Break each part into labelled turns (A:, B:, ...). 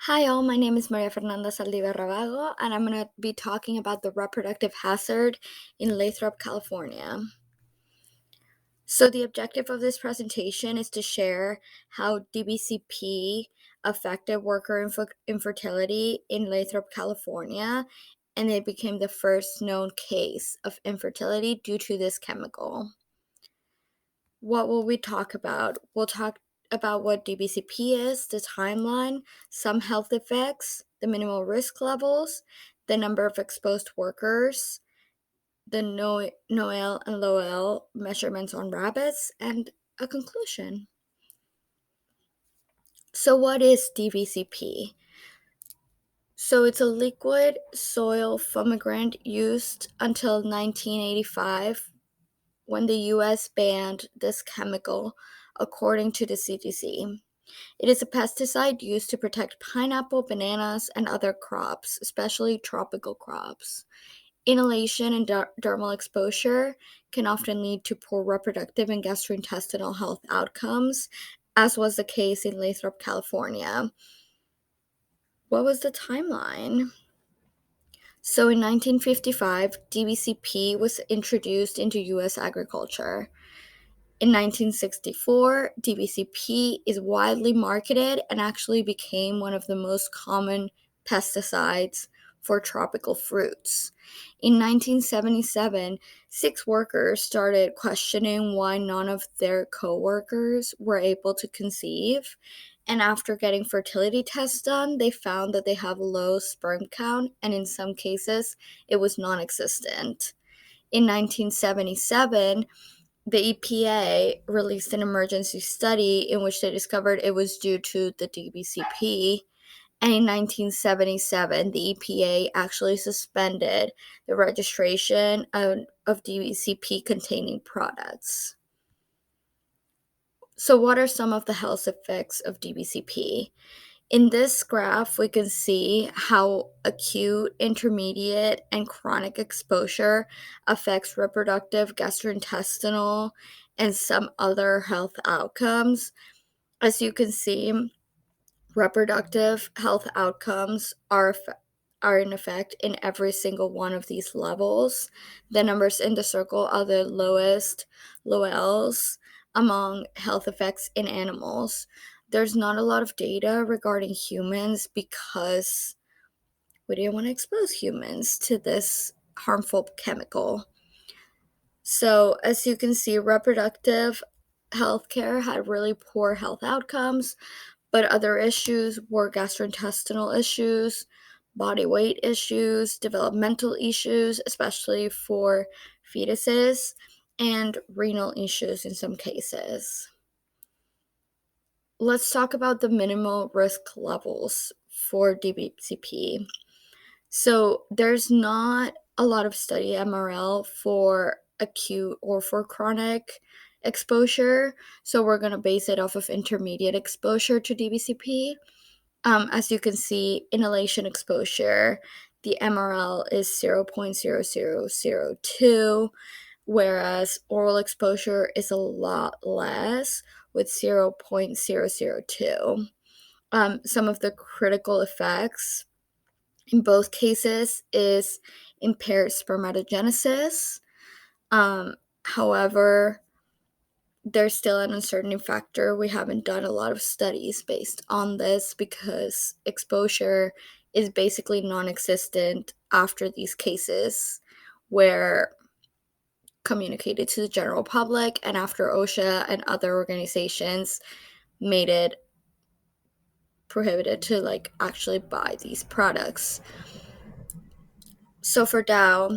A: Hi, all. My name is Maria Fernanda Saldiva Ravago, and I'm going to be talking about the reproductive hazard in Lathrop, California. So, the objective of this presentation is to share how DBCP affected worker infertility in Lathrop, California, and it became the first known case of infertility due to this chemical. What will we talk about? We'll talk about what DBCP is, the timeline, some health effects, the minimal risk levels, the number of exposed workers, the Noel and Lowell measurements on rabbits, and a conclusion. So, what is DBCP? So, it's a liquid soil fumigant used until 1985 when the US banned this chemical, according to the CDC. It is a pesticide used to protect pineapple, bananas, and other crops, especially tropical crops. Inhalation and dermal exposure can often lead to poor reproductive and gastrointestinal health outcomes, as was the case in Lathrop, California. What was the timeline? So in 1955, DBCP was introduced into US agriculture. In 1964, DBCP is widely marketed and actually became one of the most common pesticides for tropical fruits. In 1977, 6 workers started questioning why none of their coworkers were able to conceive. And after getting fertility tests done, they found that they have low sperm count, and in some cases, it was non existent. In 1977, the EPA released an emergency study in which they discovered it was due to the DBCP. And in 1977, the EPA actually suspended the registration of DBCP containing products. So, what are some of the health effects of DBCP? In this graph, we can see how acute, intermediate, and chronic exposure affects reproductive, gastrointestinal, and some other health outcomes. As you can see, reproductive health outcomes are in effect in every single one of these levels. The numbers in the circle are the lowest Lowell's among health effects in animals. There's not a lot of data regarding humans because we didn't want to expose humans to this harmful chemical. So, as you can see, reproductive healthcare had really poor health outcomes, but other issues were gastrointestinal issues, body weight issues, developmental issues, especially for fetuses, and renal issues in some cases. Let's talk about the minimal risk levels for DBCP. So, there's not a lot of study MRL for acute or for chronic exposure, so we're going to base it off of intermediate exposure to DBCP. As you can see, inhalation exposure, the MRL is 0.0002, whereas oral exposure is a lot less with 0.002. Some of the critical effects in both cases is impaired spermatogenesis. However, there's still an uncertainty factor. We haven't done a lot of studies based on this because exposure is basically non existent after these cases were communicated to the general public and after OSHA and other organizations made it prohibited to actually buy these products. So for Dow,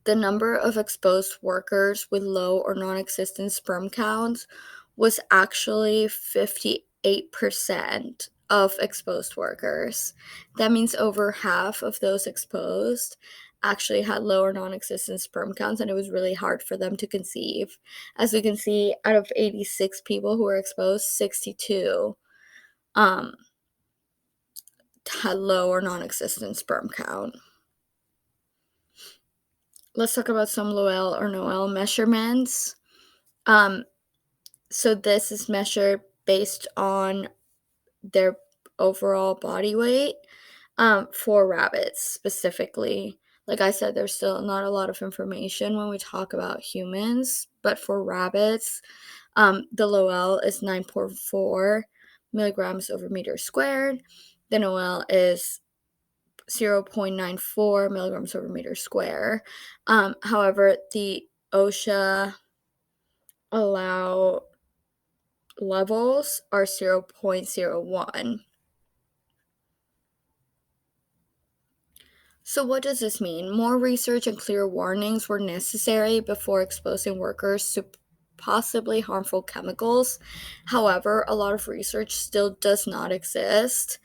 A: the number of exposed workers with low or non-existent sperm counts was actually 58% of exposed workers. That means over half of those exposed actually had low or non-existent sperm counts, and it was really hard for them to conceive. As we can see, out of 86 people who were exposed, 62 had low or non-existent sperm count. Let's talk about some Lowell or Noel measurements. So this is measured based on their overall body weight for rabbits specifically. Like I said, there's still not a lot of information when we talk about humans, but for rabbits, the Lowell is 9.4 milligrams over meter squared. The Noel is 0.94 milligrams over meter square. However, the OSHA allow levels are 0.01. So what does this mean? More research and clear warnings were necessary before exposing workers to possibly harmful chemicals. However, a lot of research still does not exist.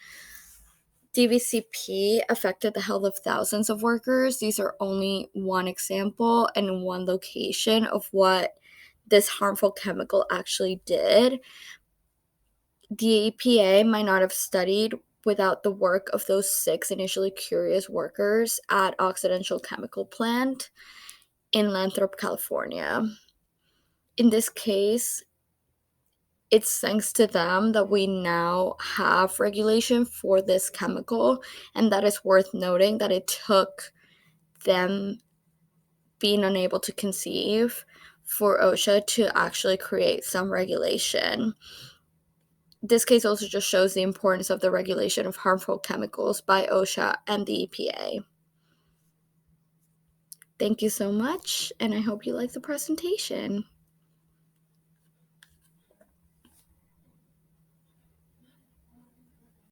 A: DBCP affected the health of thousands of workers. These are only one example and one location of what this harmful chemical actually did. The EPA might not have studied without the work of those 6 initially curious workers at Occidental Chemical Plant in Lathrop, California. In this case, it's thanks to them that we now have regulation for this chemical, and that is worth noting that it took them being unable to conceive for OSHA to actually create some regulation. This case also just shows the importance of the regulation of harmful chemicals by OSHA and the EPA. Thank you so much, and I hope you like the presentation.